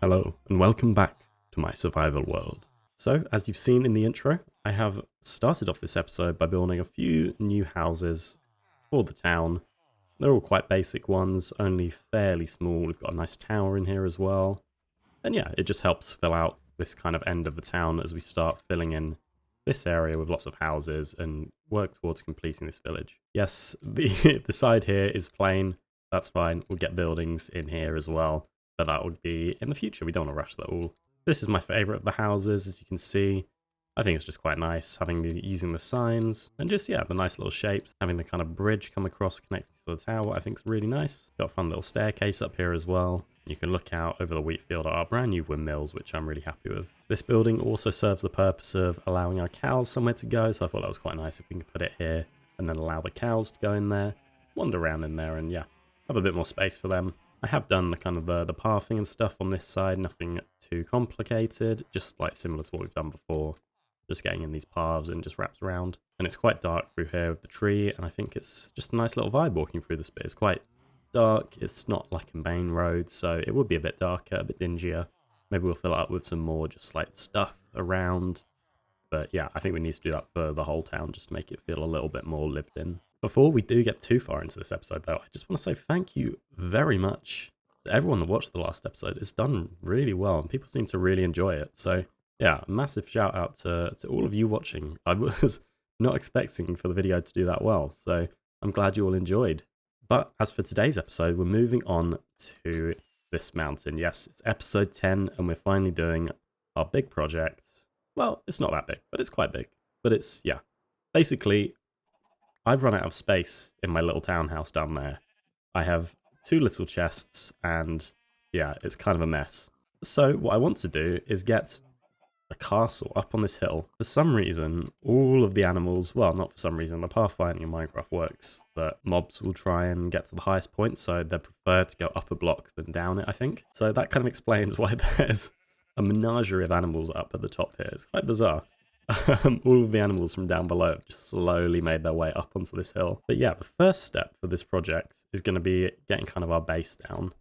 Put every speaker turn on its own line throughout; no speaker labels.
Hello, and welcome back to my survival world. So, as you've seen in the intro, I have started off this episode by building a few new houses for the town. They're all quite basic ones, only fairly small. We've got a nice tower in here as well. And yeah, it just helps fill out this kind of end of the town as we start filling in this area with lots of houses and work towards completing this village. Yes, the side here is plain. That's fine. We'll get buildings in here as well. But that would be in the future. We don't want to rush that all. This is my favourite of the houses, as you can see. I think it's just quite nice using the signs and just, yeah, the nice little shapes. Having the kind of bridge come across connected to the tower, I think is really nice. Got a fun little staircase up here as well. You can look out over the wheat field at our brand new windmills, which I'm really happy with. This building also serves the purpose of allowing our cows somewhere to go, so I thought that was quite nice if we can put it here and then allow the cows to go in there, wander around in there, and yeah, have a bit more space for them. I have done the kind of the pathing and stuff on this side, nothing too complicated, just like similar to what we've done before. Just getting in these paths and just wraps around. And it's quite dark through here with the tree, and I think it's just a nice little vibe walking through this bit. It's quite dark, it's not like a main road, so it would be a bit darker, a bit dingier. Maybe we'll fill it up with some more just like stuff around. But yeah, I think we need to do that for the whole town just to make it feel a little bit more lived in. Before we do get too far into this episode though, I just want to say thank you very much to everyone that watched the last episode. It's done really well and people seem to really enjoy it. So yeah, massive shout out to all of you watching. I was not expecting for the video to do that well, so I'm glad you all enjoyed. But as for today's episode, we're moving on to this mountain. Yes, it's episode 10 and we're finally doing our big project. Well, it's not that big, but it's quite big. But it's, yeah, basically, I've run out of space in my little townhouse down there. I have 2 little chests and yeah, it's kind of a mess. So what I want to do is get a castle up on this hill. For some reason, all of the animals, well, not for some reason, the pathfinding in Minecraft works that mobs will try and get to the highest point, so they prefer to go up a block than down it, I think. So that kind of explains why there's a menagerie of animals up at the top here. It's quite bizarre. All of the animals from down below have just slowly made their way up onto this hill. But yeah, the first step for this project is going to be getting kind of our base down.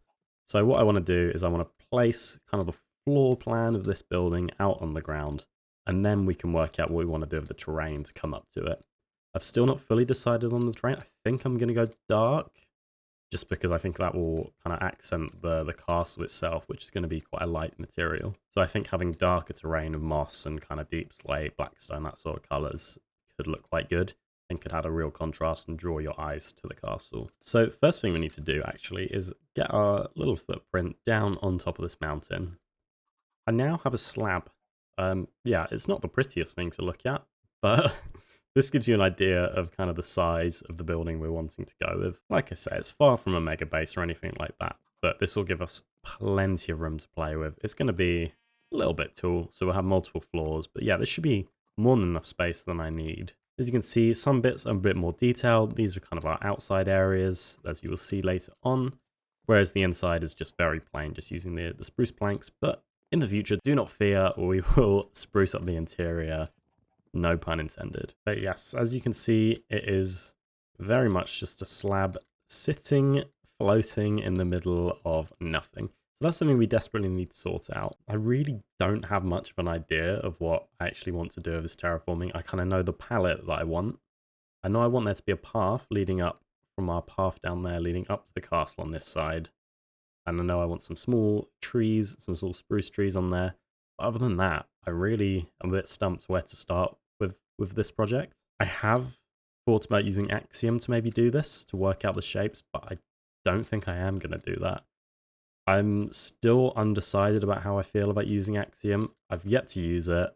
So what I want to do is I want to place kind of the floor plan of this building out on the ground, and then we can work out what we want to do with the terrain to come up to it. I've still not fully decided on the terrain. I think I'm going to go dark, just because I think that will kind of accent the castle itself, which is going to be quite a light material. So I think having darker terrain of moss and kind of deep slate, blackstone, that sort of colours could look quite good and could add a real contrast and draw your eyes to the castle. So first thing we need to do actually is get our little footprint down on top of this mountain. I now have a slab. Yeah, it's not the prettiest thing to look at, but this gives you an idea of kind of the size of the building we're wanting to go with. Like I say, it's far from a mega base or anything like that, but this will give us plenty of room to play with. It's going to be a little bit tall, so we'll have multiple floors, but yeah, this should be more than enough space than I need. As you can see, some bits are a bit more detailed. These are kind of our outside areas, as you will see later on, whereas the inside is just very plain, just using the spruce planks, but in the future, do not fear, we will spruce up the interior, no pun intended. But yes, as you can see, it is very much just a slab sitting, floating in the middle of nothing. So that's something we desperately need to sort out. I really don't have much of an idea of what I actually want to do with this terraforming. I kind of know the palette that I want. I know I want there to be a path leading up from our path down there, leading up to the castle on this side. And I know I want some small trees, some small spruce trees on there. But other than that, I'm a bit stumped where to start with this project. I have thought about using Axiom to maybe do this, to work out the shapes, but I don't think I am going to do that. I'm still undecided about how I feel about using Axiom. I've yet to use it,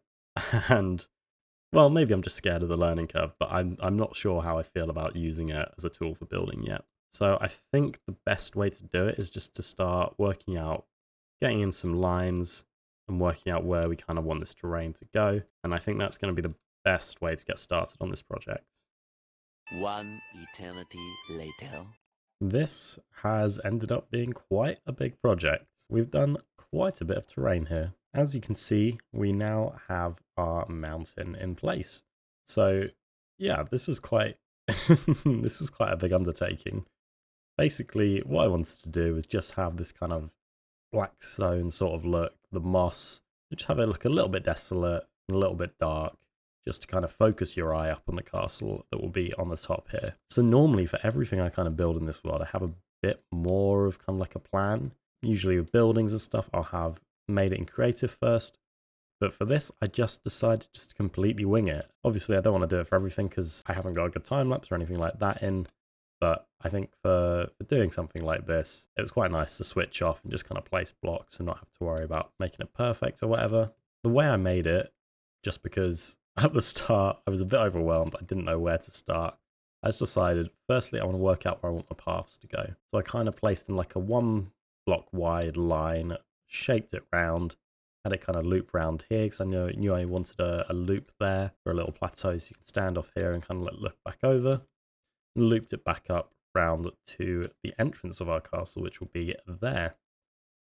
and well, maybe I'm just scared of the learning curve, but I'm not sure how I feel about using it as a tool for building yet. So I think the best way to do it is just to start working out, getting in some lines and working out where we kind of want this terrain to go. And I think that's going to be the best way to get started on this project.
One eternity later.
This has ended up being quite a big project. We've done quite a bit of terrain here. As you can see, we now have our mountain in place. So yeah, this was quite this was quite a big undertaking. Basically, what I wanted to do was just have this kind of black stone sort of look, the moss, just have it look a little bit desolate, a little bit dark, just to kind of focus your eye up on the castle that will be on the top here. So normally for everything I kind of build in this world, I have a bit more of kind of like a plan. Usually with buildings and stuff, I'll have made it in creative first. But for this, I just decided just to completely wing it. Obviously, I don't want to do it for everything because I haven't got a good time lapse or anything like that in. But I think for doing something like this, it was quite nice to switch off and just kind of place blocks and not have to worry about making it perfect or whatever. The way I made it, just because at the start I was a bit overwhelmed, I didn't know where to start. I just decided, firstly, I want to work out where I want the paths to go. So I kind of placed in like a 1 block wide line, shaped it round, had it kind of loop round here because I knew I wanted a loop there for a little plateau so you can stand off here and kind of look back over. And looped it back up round to the entrance of our castle, which will be there.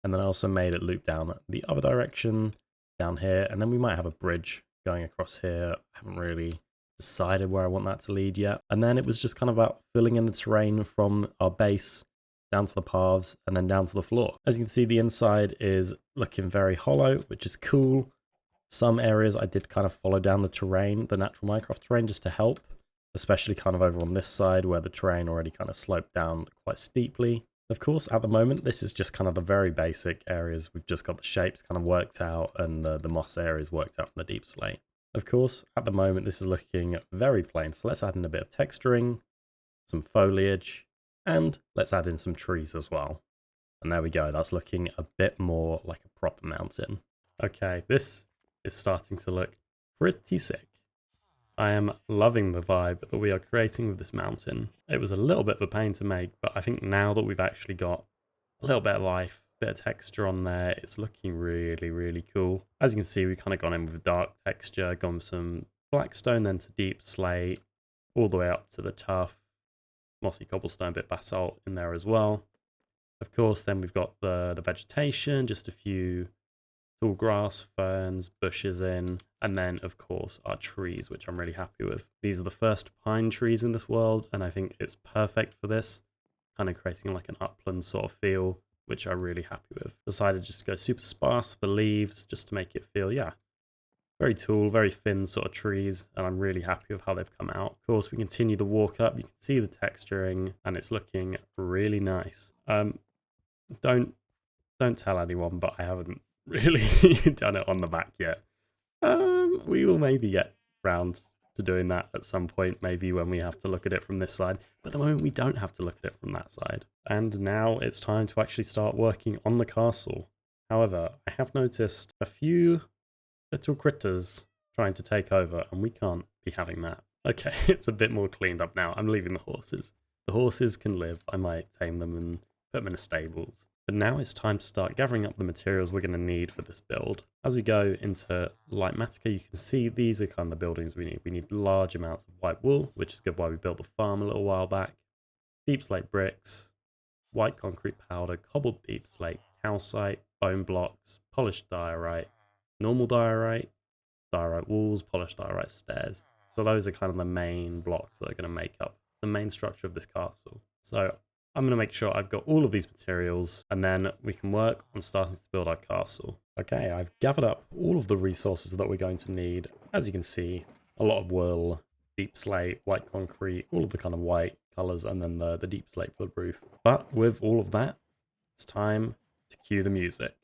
And then I also made it loop down the other direction, down here, and then we might have a bridge going across here. I haven't really decided where I want that to lead yet. And then it was just kind of about filling in the terrain from our base down to the paths and then down to the floor. As you can see, the inside is looking very hollow, which is cool. Some areas I did kind of follow down the terrain, the natural Minecraft terrain, just to help, especially kind of over on this side where the terrain already kind of sloped down quite steeply. Of course, at the moment, this is just kind of the very basic areas. We've just got the shapes kind of worked out and the moss areas worked out from the deep slate. Of course, at the moment, this is looking very plain. So let's add in a bit of texturing, some foliage, and let's add in some trees as well. And there we go. That's looking a bit more like a proper mountain. Okay, this is starting to look pretty sick. I am loving the vibe that we are creating with this mountain. It was a little bit of a pain to make, but I think now that we've actually got a little bit of life, a bit of texture on there, it's looking really, really cool. As you can see, we've kind of gone in with a dark texture, gone with some black stone, then to deep slate, all the way up to the tough, mossy cobblestone, bit basalt in there as well. Of course, then we've got the vegetation, just a few tall grass, ferns, bushes in, and then of course our trees, which I'm really happy with. These are the first pine trees in this world, and I think it's perfect for this, kind of creating like an upland sort of feel, which I'm really happy with. Decided just to go super sparse for the leaves, just to make it feel, yeah, very tall, very thin sort of trees, and I'm really happy with how they've come out. Of course, we continue the walk up, you can see the texturing, and it's looking really nice. Don't tell anyone, but I haven't really done it on the back yet. We will maybe get round to doing that at some point, maybe when we have to look at it from this side, but at the moment we don't have to look at it from that side. And now it's time to actually start working on the castle. However, I have noticed a few little critters trying to take over, and we can't be having that. Okay, it's a bit more cleaned up now. I'm leaving the horses. The horses can live. I might tame them and put them in the stables. But now it's time to start gathering up the materials we're going to need for this build. As we go into Lightmatica, you can see these are kind of the buildings we need. We need large amounts of white wool, which is good why we built the farm a little while back. Deep slate bricks, white concrete powder, cobbled deep slate, calcite, bone blocks, polished diorite, normal diorite, diorite walls, polished diorite stairs. So those are kind of the main blocks that are going to make up the main structure of this castle. So I'm going to make sure I've got all of these materials, and then we can work on starting to build our castle. Okay, I've gathered up all of the resources that we're going to need. As you can see, a lot of wool, deep slate, white concrete, all of the kind of white colours, and then the deep slate for the roof. But with all of that, it's time to cue the music.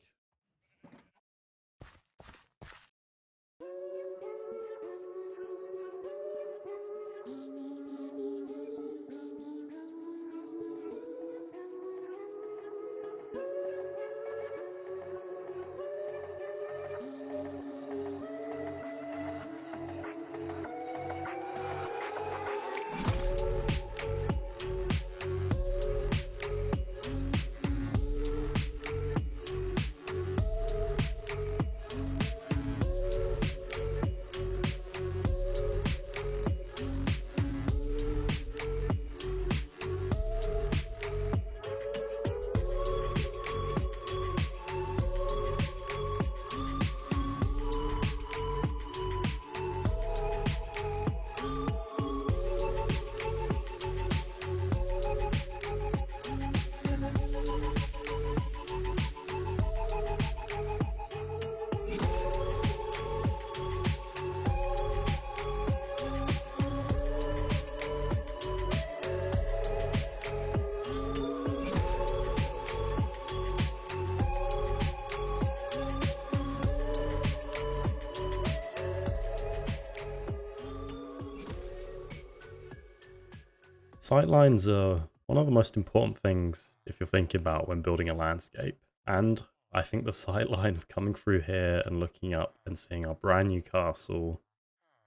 Sightlines are one of the most important things if you're thinking about when building a landscape. And I think the sightline of coming through here and looking up and seeing our brand new castle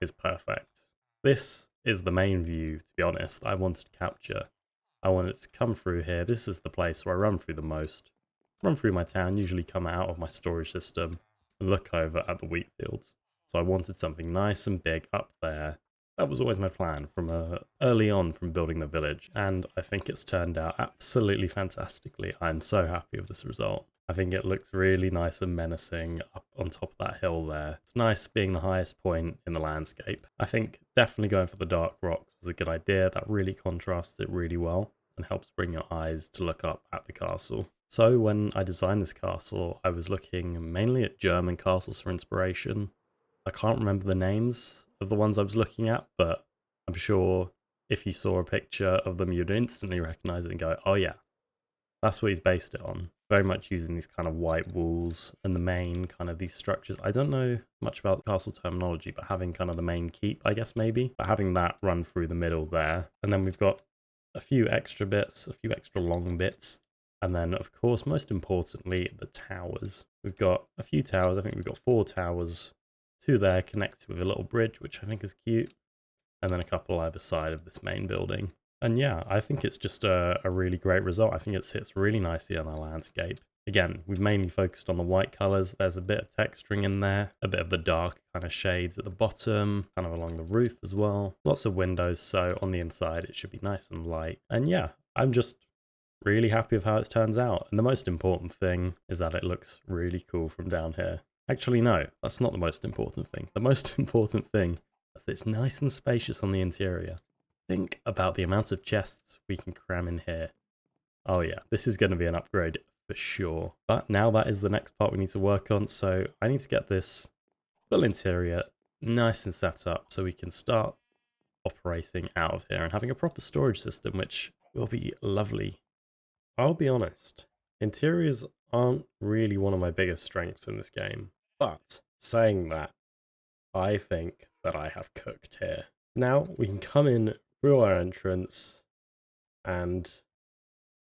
is perfect. This is the main view, to be honest, that I wanted to capture. I wanted to come through here. This is the place where I run through the most. Run through my town, usually come out of my storage system and look over at the wheat fields. So I wanted something nice and big up there. That was always my plan from early on from building the village, and I think it's turned out absolutely fantastically. I'm so happy with this result. I think it looks really nice and menacing up on top of that hill there. It's nice being the highest point in the landscape. I think definitely going for the dark rocks was a good idea. That really contrasts it really well and helps bring your eyes to look up at the castle. So when I designed this castle, I was looking mainly at German castles for inspiration. I can't remember the names of the ones I was looking at, but I'm sure if you saw a picture of them, you'd instantly recognize it and go, oh yeah, that's what he's based it on. Very much using these kind of white walls and the main kind of these structures. I don't know much about castle terminology, but having kind of the main keep, I guess maybe, but having that run through the middle there. And then we've got a few extra bits, a few extra long bits. And then, of course, most importantly, the towers. We've got a few towers. I think we've got 4 towers. 2 there connected with a little bridge, which I think is cute. And then a couple either side of this main building. And yeah, I think it's just a really great result. I think it sits really nicely on our landscape. Again, we've mainly focused on the white colours. There's a bit of texturing in there, a bit of the dark kind of shades at the bottom, kind of along the roof as well. Lots of windows, so on the inside it should be nice and light. And yeah, I'm just really happy with how it turns out. And the most important thing is that it looks really cool from down here. Actually, no, that's not the most important thing. The most important thing is that it's nice and spacious on the interior. Think about the amount of chests we can cram in here. Oh yeah, this is going to be an upgrade for sure. But now that is the next part we need to work on. So I need to get this full interior nice and set up so we can start operating out of here and having a proper storage system, which will be lovely. I'll be honest, interiors aren't really one of my biggest strengths in this game. But saying that, I think that I have cooked here. Now we can come in through our entrance and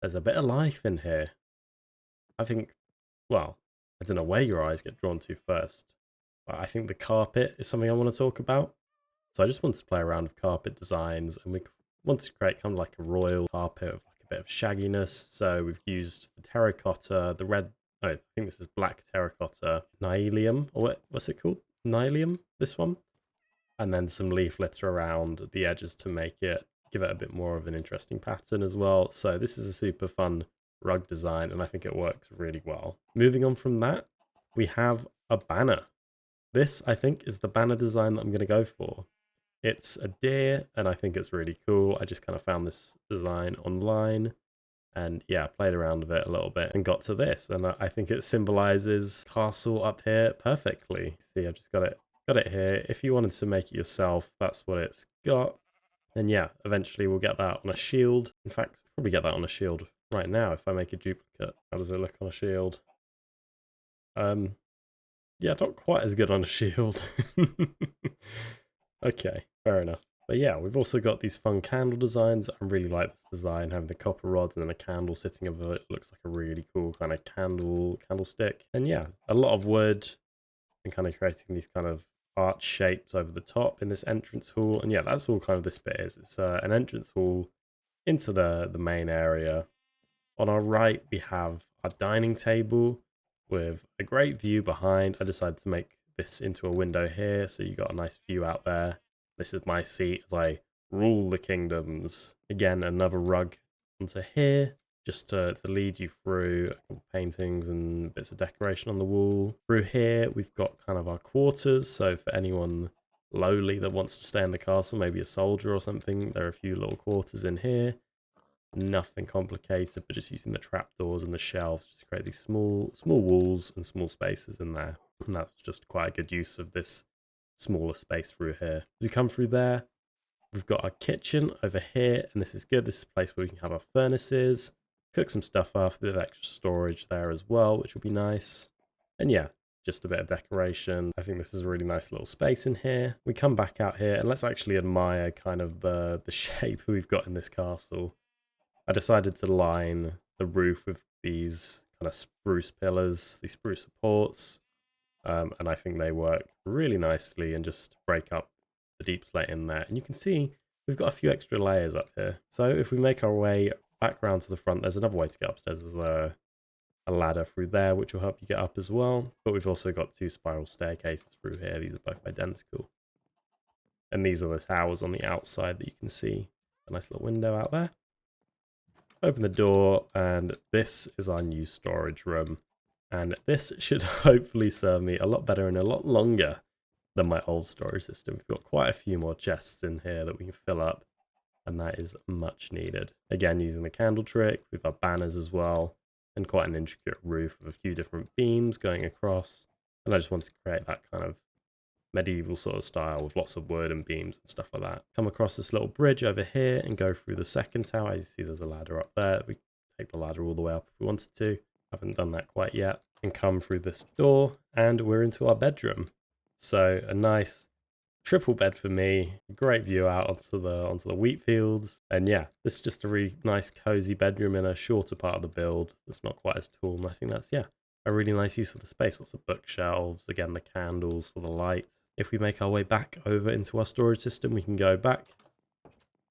there's a bit of life in here. I think, well, I don't know where your eyes get drawn to first, but I think the carpet is something I want to talk about. So I just wanted to play around with carpet designs, and we wanted to create kind of like a royal carpet with like a bit of shagginess. So we've used the terracotta, the red, I think this is black terracotta, nylium, or what's it called? Nylium, this one? And then some leaf litter around the edges to make it, give it a bit more of an interesting pattern as well. So this is a super fun rug design, and I think it works really well. Moving on from that, we have a banner. This, I think, is the banner design that I'm going to go for. It's a deer, and I think it's really cool. I just kind of found this design online, and yeah, played around with it a little bit and got to this. And I think it symbolizes castle up here perfectly. See, I've just got it here. If you wanted to make it yourself, that's what it's got. And yeah, eventually we'll get that on a shield. In fact, probably get that on a shield right now if I make a duplicate. How does it look on a shield? Yeah, not quite as good on a shield. Okay, fair enough. But yeah, we've also got these fun candle designs. I really like this design, having the copper rods and then a candle sitting above it. Looks like a really cool kind of candlestick. And yeah, a lot of wood and kind of creating these kind of arch shapes over the top in this entrance hall. And yeah, that's all kind of this bit is. It's an entrance hall into the main area. On our right, we have our dining table with a great view behind. I decided to make this into a window here, so you got a nice view out there. This is my seat as I rule the kingdoms. Again, another rug onto here, just to lead you through a couple of paintings and bits of decoration on the wall. Through here, we've got kind of our quarters, so for anyone lowly that wants to stay in the castle, maybe a soldier or something, there are a few little quarters in here. Nothing complicated, but just using the trapdoors and the shelves just to create these small walls and small spaces in there. And that's just quite a good use of this smaller space through here. As we come through there, we've got our kitchen over here, and this is good. This is a place where we can have our furnaces, cook some stuff up, a bit of extra storage there as well, which will be nice. And yeah, just a bit of decoration. I think this is a really nice little space in here. We come back out here and let's actually admire kind of the shape we've got in this castle. I decided to line the roof with these kind of spruce pillars, these spruce supports, and I think they work really nicely and just break up the deep slate in there. And you can see we've got a few extra layers up here. So if we make our way back around to the front, there's another way to get upstairs. There's a ladder through there, which will help you get up as well. But we've also got 2 spiral staircases through here. These are both identical. And these are the towers on the outside that you can see. A nice little window out there. Open the door, and this is our new storage room. And this should hopefully serve me a lot better and a lot longer than my old storage system. We've got quite a few more chests in here that we can fill up, and that is much needed. Again, using the candle trick with our banners as well, and quite an intricate roof with a few different beams going across. And I just want to create that kind of medieval sort of style with lots of wood and beams and stuff like that. Come across this little bridge over here and go through the second tower. You see there's a ladder up there. We take the ladder all the way up if we wanted to. Haven't done that quite yet. And come through this door and we're into our bedroom. So a nice triple bed for me, great view out onto the wheat fields. And yeah, this is just a really nice cozy bedroom in a shorter part of the build that's not quite as tall. And I think that's, yeah, a really nice use of the space. Lots of bookshelves, again, the candles for the light. If we make our way back over into our storage system, we can go back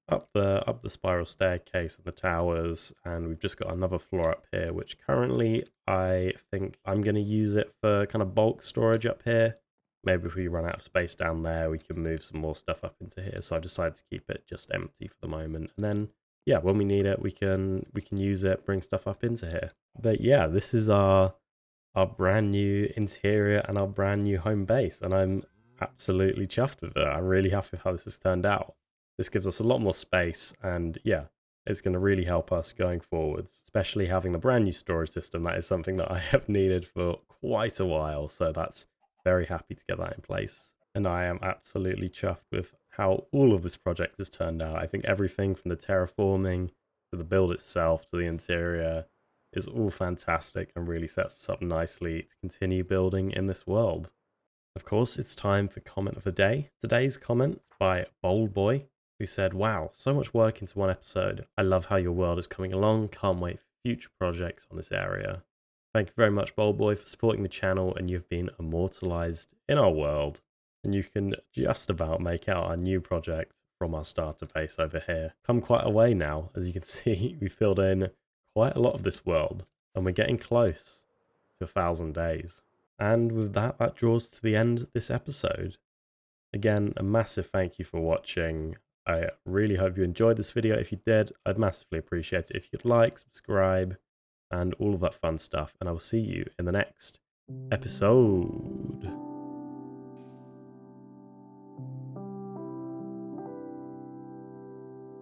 up the spiral staircase and the towers, and we've just got another floor up here, which currently I think I'm going to use it for kind of bulk storage up here. Maybe if we run out of space down there, we can move some more stuff up into here. So I decided to keep it just empty for the moment, and then yeah, when we need it, we can use it, bring stuff up into here. But yeah, this is our brand new interior and our brand new home base, and I'm absolutely chuffed with it. I'm really happy with how this has turned out. This gives us a lot more space, and yeah, it's going to really help us going forwards, especially having the brand new storage system. That is something that I have needed for quite a while, so that's very happy to get that in place. And I am absolutely chuffed with how all of this project has turned out. I think everything from the terraforming to the build itself to the interior is all fantastic and really sets us up nicely to continue building in this world. Of course, it's time for comment of the day. Today's comment by Bold Boy, who said, "Wow, so much work into one episode. I love how your world is coming along. Can't wait for future projects on this area." Thank you very much, Bold Boy, for supporting the channel, and you've been immortalized in our world. And you can just about make out our new project from our starter base over here. Come quite a way now. As you can see, we filled in quite a lot of this world, and we're getting close to 1,000 days. And with that, that draws to the end of this episode. Again, a massive thank you for watching. I really hope you enjoyed this video. If you did, I'd massively appreciate it if you could like, subscribe, and all of that fun stuff. And I will see you in the next episode.